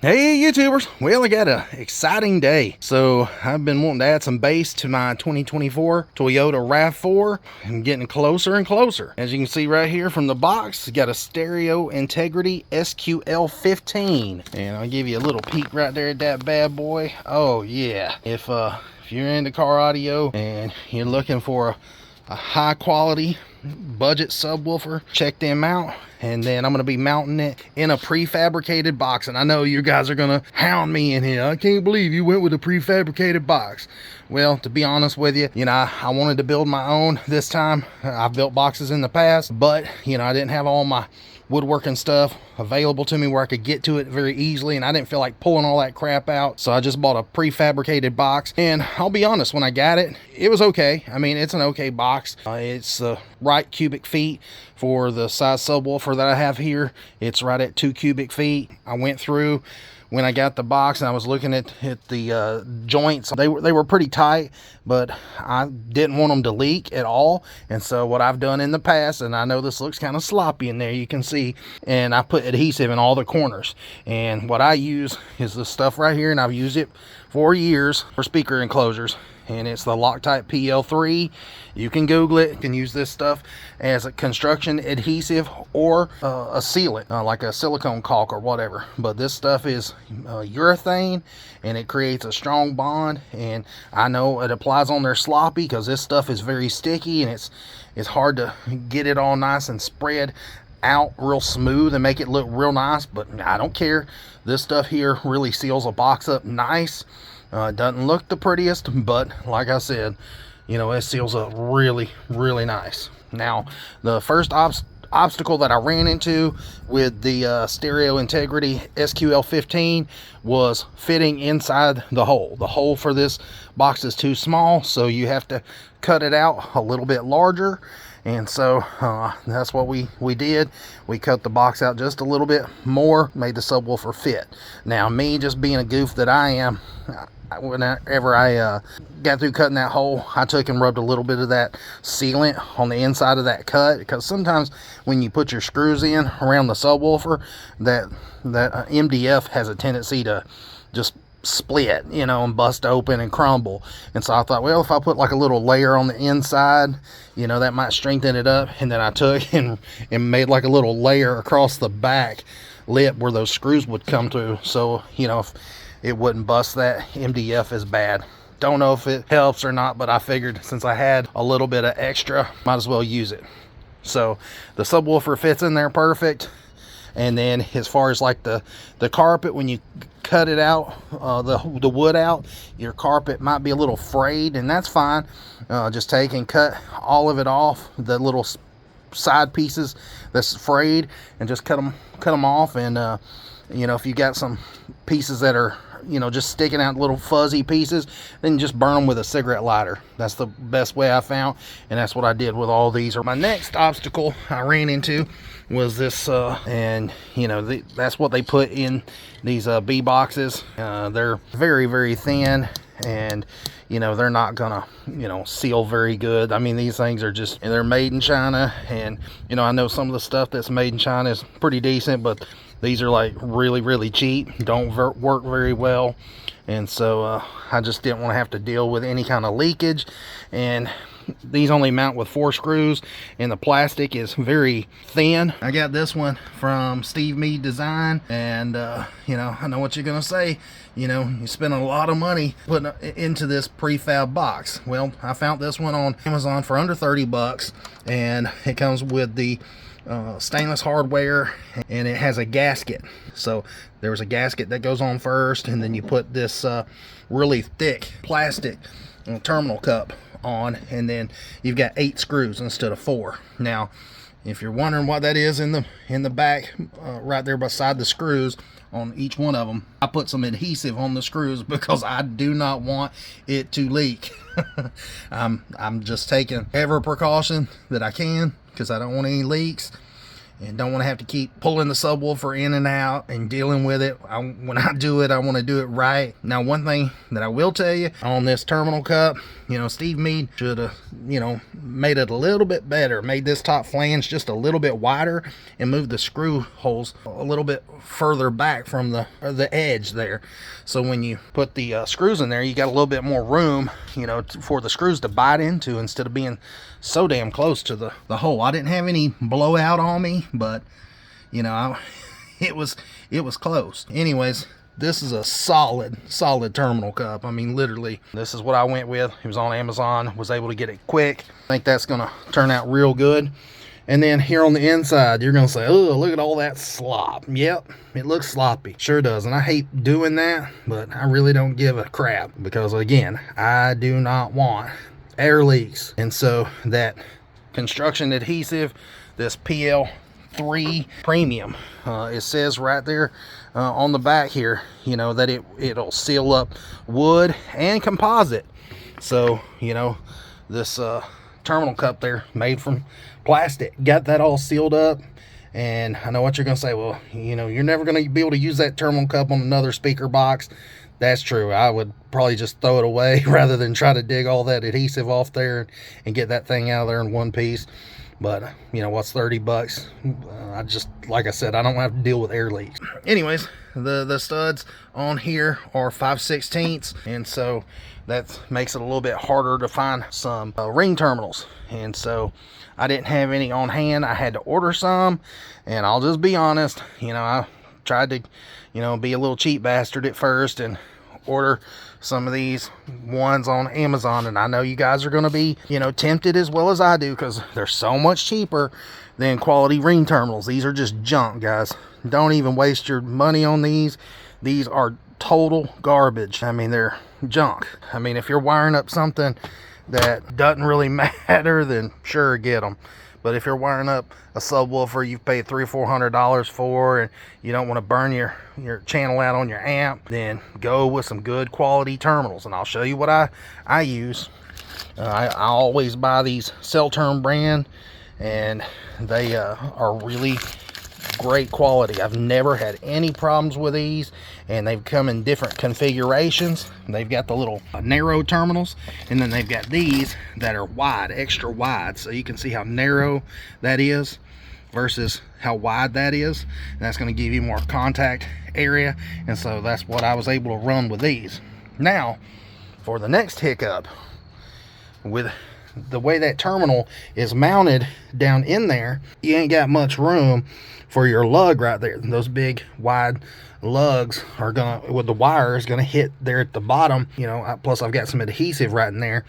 Hey YouTubers, well I got an exciting day. So I've been wanting to add some bass to my 2024 Toyota RAV4 and getting closer and closer. As you can see right here from the box, it's got a stereo ITEGRITY SQL-15. And I'll give you a little peek right there at that bad boy. Oh yeah, if you're into car audio and you're looking for a high quality budget subwoofer, check them out. And then I'm going to be mounting it in a prefabricated box. And I know you guys are going to hound me in here. I can't believe you went with a prefabricated box. Well, to be honest with you, I wanted to build my own this time. I've built boxes in the past, but I didn't have all my woodworking stuff available to me where I could get to it very easily, and I didn't feel like pulling all that crap out, so I just bought a prefabricated box. And I'll be honest, when I got it, it was okay. I mean, it's an okay box. It's the right cubic feet for the size subwoofer that I have here. It's right at 2 cubic feet. I went through when I got the box and I was looking at the joints. They were pretty tight, but I didn't want them to leak at all. And so what I've done in the past, and I know this looks kind of sloppy in there, you can see, and I put adhesive in all the corners. And what I use is this stuff right here, and I've used it for years for speaker enclosures. And it's the Loctite PL3. You can Google it. You can use this stuff as a construction adhesive or a sealant, like a silicone caulk or whatever. But this stuff is urethane, and it creates a strong bond. And I know it applies on there sloppy because this stuff is very sticky, and it's hard to get it all nice and spread out real smooth and make it look real nice. But I don't care. This stuff here really seals a box up nice. It doesn't look the prettiest, but like I said, it seals up really, really nice. Now, the first obstacle that I ran into with the stereo ITEGRITY SQL-15 was fitting inside the hole. The hole for this box is too small, so you have to cut it out a little bit larger. And so that's what we did. We cut the box out just a little bit more, made the subwoofer fit. Now, me just being a goof that I am, whenever I got through cutting that hole, I took and rubbed a little bit of that sealant on the inside of that cut, because sometimes when you put your screws in around the subwoofer, that MDF has a tendency to just split, and bust open and crumble. And so I thought, well, if I put like a little layer on the inside, that might strengthen it up. And then I took and made like a little layer across the back lip where those screws would come through, so if it wouldn't bust that MDF as bad. Don't know if it helps or not, but I figured since I had a little bit of extra, might as well use it. So the subwoofer fits in there perfect. And then as far as like the carpet, when you cut it out, the wood out, your carpet might be a little frayed, and that's fine. Just take and cut all of it off, the little side pieces that's frayed, and just cut them off. And if you got some pieces that are just sticking out, little fuzzy pieces, then just burn them with a cigarette lighter. That's the best way I found, and that's what I did with all these. My next obstacle I ran into was this, and that's what they put in these BBOXs. They're very, very thin, and they're not gonna seal very good. I mean, these things are they're made in China, and I know some of the stuff that's made in China is pretty decent, but these are like really, really cheap, don't work very well. And so I just didn't want to have to deal with any kind of leakage. And these only mount with 4 screws, and the plastic is very thin. I got this one from Steve Mead Design, and I know what you're gonna say. You spend a lot of money putting it into this prefab box. Well, I found this one on Amazon for under 30 bucks, and it comes with the stainless hardware, and it has a gasket. So there's a gasket that goes on first, and then you put this really thick plastic terminal cup on, and then you've got 8 screws instead of 4. Now, if you're wondering what that is in the back, right there beside the screws on each one of them, I put some adhesive on the screws because I do not want it to leak. I'm just taking every precaution that I can because I don't want any leaks. and don't want to have to keep pulling the subwoofer in and out and dealing with it. When I do it, I want to do it right. Now, one thing that I will tell you on this terminal cup, Steve Mead should have, made it a little bit better, made this top flange just a little bit wider and moved the screw holes a little bit further back from the edge there. So when you put the screws in there, you got a little bit more room, for the screws to bite into instead of being so damn close to the hole. I didn't have any blowout on me, but it was close. Anyways, this is a solid terminal cup. I mean, literally, this is what I went with. It was on Amazon, was able to get it quick. I think that's gonna turn out real good. And then here on the inside, you're gonna say, oh, look at all that slop. Yep, it looks sloppy, sure does. And I hate doing that, but I really don't give a crap, because again, I do not want air leaks. And so that construction adhesive, this PL3 premium, it says right there on the back here, that it'll seal up wood and composite. So this terminal cup there, made from plastic, got that all sealed up. And I know what you're gonna say, well, you're never gonna be able to use that terminal cup on another speaker box. That's true. I would probably just throw it away rather than try to dig all that adhesive off there and get that thing out of there in one piece. But what's 30 bucks? I just, like I said, I don't have to deal with air leaks. Anyways, the studs on here are 5/16, and so that makes it a little bit harder to find some ring terminals. And so I didn't have any on hand. I had to order some, and I'll just be honest, I tried to be a little cheap bastard at first and order some of these ones on Amazon. And I know you guys are going to be tempted as well as I do, because they're so much cheaper than quality ring terminals. These are just junk, guys. Don't even waste your money on these. These are total garbage. I mean, they're junk. I mean, if you're wiring up something that doesn't really matter, then sure, get them. But if you're wiring up a subwoofer you've paid $300 or $400 for, and you don't want to burn your channel out on your amp, then go with some good quality terminals. And I'll show you what I use. I always buy these Cellterm brand, and they are really great quality. I've never had any problems with these, and they've come in different configurations. They've got the little narrow terminals, and then they've got these that are wide, extra wide, so you can see how narrow that is versus how wide that is. And that's going to give you more contact area, and so that's what I was able to run with these. Now for the next hiccup, with the way that terminal is mounted down in there, you ain't got much room for your lug right there. Those big wide lugs are gonna, with the wire, is gonna hit there at the bottom. Plus I've got some adhesive right in there,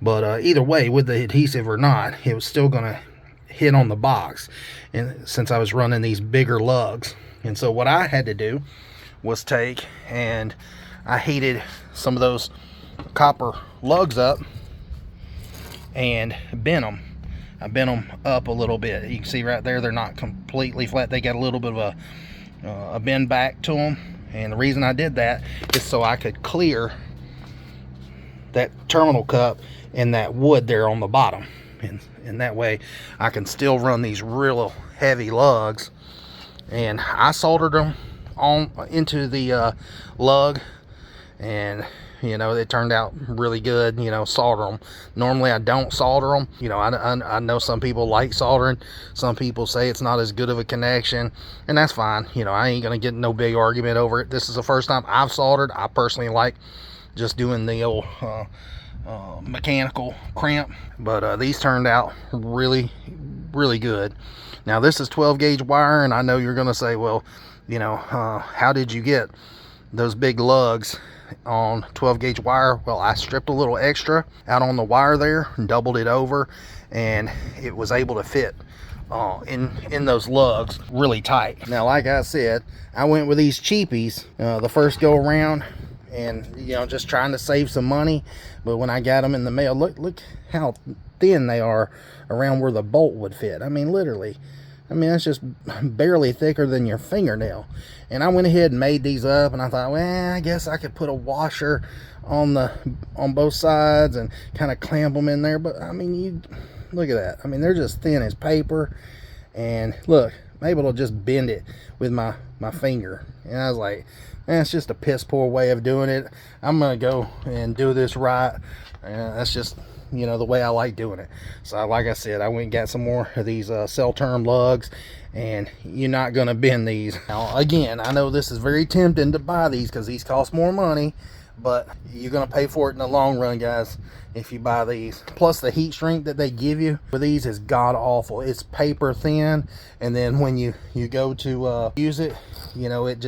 but either way, with the adhesive or not, it was still gonna hit on the box, and since I was running these bigger lugs. And so what I had to do was take, and I heated some of those copper lugs up and bent them. I bent them up a little bit. You can see right there, they're not completely flat. They got a little bit of a bend back to them. And the reason I did that is so I could clear that terminal cup and that wood there on the bottom. And that way I can still run these real heavy lugs. And I soldered them on into the lug, and it turned out really good. Solder them. Normally I don't solder them. I know some people like soldering. Some people say it's not as good of a connection, and that's fine. I ain't gonna get no big argument over it. This is the first time I've soldered. I personally like just doing the old mechanical crimp, but these turned out really good. Now this is 12 gauge wire, and I know you're gonna say, well, how did you get those big lugs on 12 gauge wire? Well, I stripped a little extra out on the wire there and doubled it over, and it was able to fit in those lugs really tight. Now, like I said, I went with these cheapies the first go around, and just trying to save some money. But when I got them in the mail, look how thin they are around where the bolt would fit. I mean, literally, that's just barely thicker than your fingernail. And I went ahead and made these up, and I thought, well, I guess I could put a washer on both sides and kind of clamp them in there. But I mean, you look at that. I mean, they're just thin as paper, and look, I'm able to just bend it with my finger. And I was like, man, it's just a piss poor way of doing it. I'm gonna go and do this right. That's just, you know, the way I like doing it. So like I said, I went and got some more of these cell term lugs, and you're not gonna bend these. Now again, I know this is very tempting to buy these because these cost more money, but you're gonna pay for it in the long run, guys, if you buy these. Plus the heat shrink that they give you for these is god awful. It's paper thin, and then when you go to use it, you know, it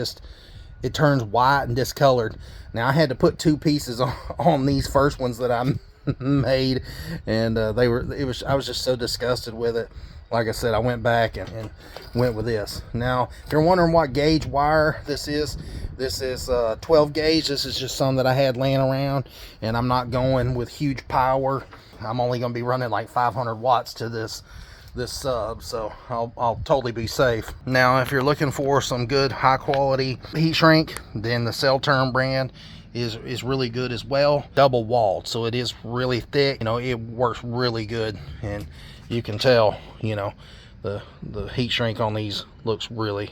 turns white and discolored. Now I had to put 2 pieces on these first ones that I made, and I was just so disgusted with it. Like I said, I went back and went with this. Now, if you're wondering what gauge wire this is 12 gauge. This is just some that I had laying around, and I'm not going with huge power. I'm only going to be running like 500 watts to this sub, so I'll totally be safe. Now, if you're looking for some good high quality heat shrink, then the Cell Term brand is really good as well. Double walled, so it is really thick. You know, it works really good, and you can tell, you know, the heat shrink on these looks really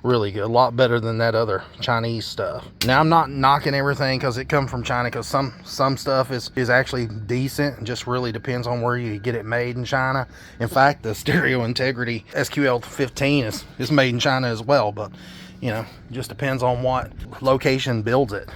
good. A lot better than that other Chinese stuff. Now, I'm not knocking everything because it comes from China, because some stuff is actually decent. It just really depends on where you get it made in China. In fact, the Stereo Integrity SQL-15 is made in China as well, but you know, just depends on what location builds it.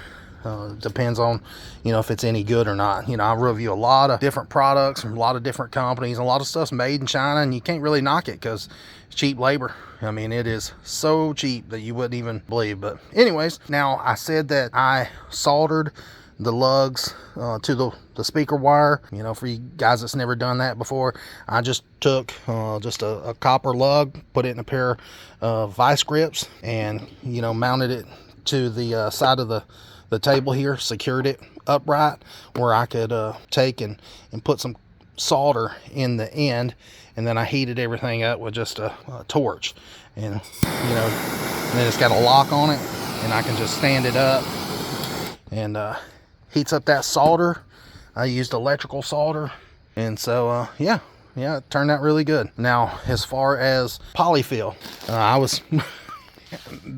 Depends on, you know, if it's any good or not. You know, I review a lot of different products from a lot of different companies. A lot of stuff's made in China, and you can't really knock it because it's cheap labor. I mean, it is so cheap that you wouldn't even believe. But anyways, now I said that I soldered the lugs to the speaker wire. You know, for you guys that's never done that before, I just took just a copper lug, put it in a pair of vice grips, and, you know, mounted it to the side of the table here, secured it upright where I could take and put some solder in the end, and then I heated everything up with just a torch, and you know, and then it's got a lock on it, and I can just stand it up and heats up that solder. I used electrical solder, and so yeah, it turned out really good. Now, as far as polyfill, I was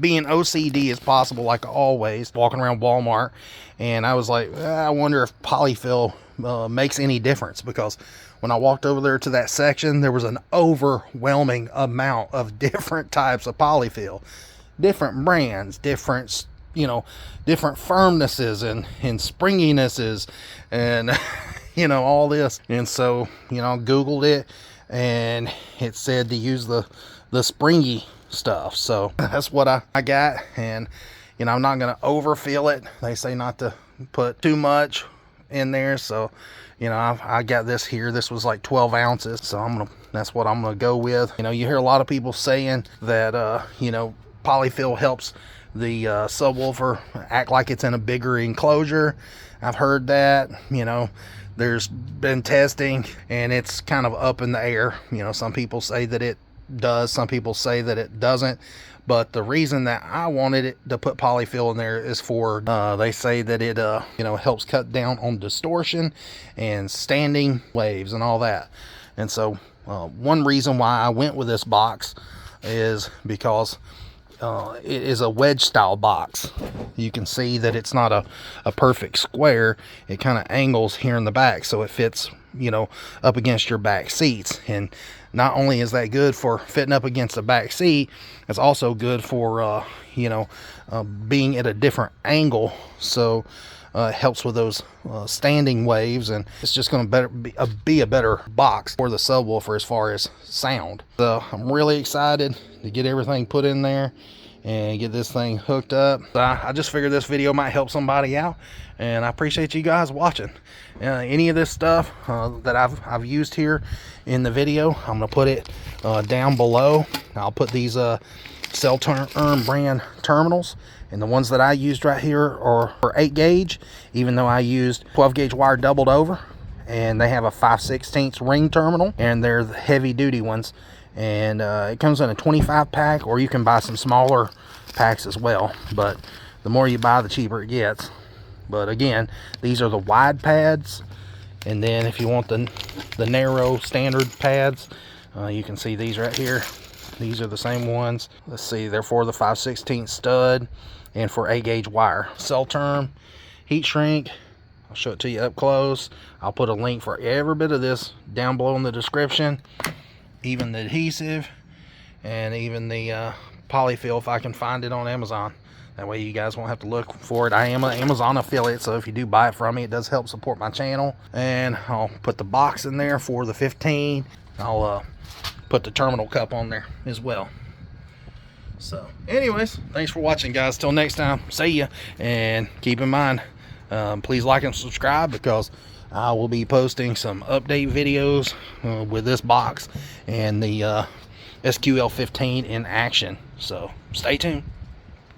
being OCD as possible, like always, walking around Walmart, and I was like, I wonder if polyfill makes any difference, because when I walked over there to that section, there was an overwhelming amount of different types of polyfill, different brands, different, you know, different firmnesses and springinesses, and you know, all this. And so, you know, Googled it, and it said to use the springy stuff, so that's what I got. And you know, I'm not gonna overfill it. They say not to put too much in there, so you know, I got this here. This was like 12 ounces, so that's what I'm gonna go with. You know, you hear a lot of people saying that you know, polyfill helps the subwoofer act like it's in a bigger enclosure. I've heard that. You know, there's been testing, and it's kind of up in the air. You know, some people say that it does, some people say that it doesn't, but the reason that I wanted it to put polyfill in there is for they say that it you know, helps cut down on distortion and standing waves and all that. And so one reason why I went with this box is because it is a wedge style box. You can see that it's not a perfect square. It kind of angles here in the back, so it fits, you know, up against your back seats. And not only is that good for fitting up against the back seat, it's also good for you know, being at a different angle, so it helps with those standing waves, and it's just going to be a better box for the subwoofer as far as sound. So I'm really excited to get everything put in there and get this thing hooked up. So I just figured this video might help somebody out, and I appreciate you guys watching. Any of this stuff that I've used here in the video, I'm gonna put it down below. I'll put these Cell Term brand terminals, and the ones that I used right here are 8 gauge, even though I used 12 gauge wire doubled over, and they have a 5/16 ring terminal, and they're the heavy duty ones. And it comes in a 25 pack, or you can buy some smaller packs as well, but the more you buy, the cheaper it gets. But again, these are the wide pads, and then if you want the narrow standard pads, You can see these right here. These are the same ones. Let's see, they're for the 5/16 stud and for A gauge wire. Cell term, heat shrink. I'll show it to you up close. I'll put a link for every bit of this down below in the description. Even the adhesive and even the polyfill if I can find it on Amazon. That way you guys won't have to look for it. I am an Amazon affiliate, so if you do buy it from me, it does help support my channel. And I'll put the box in there for the 15. I'll put the terminal cup on there as well. So anyways, thanks for watching, guys. Till next time, see ya. And keep in mind, please like and subscribe, because I will be posting some update videos with this box and the SQL-15 in action. So stay tuned.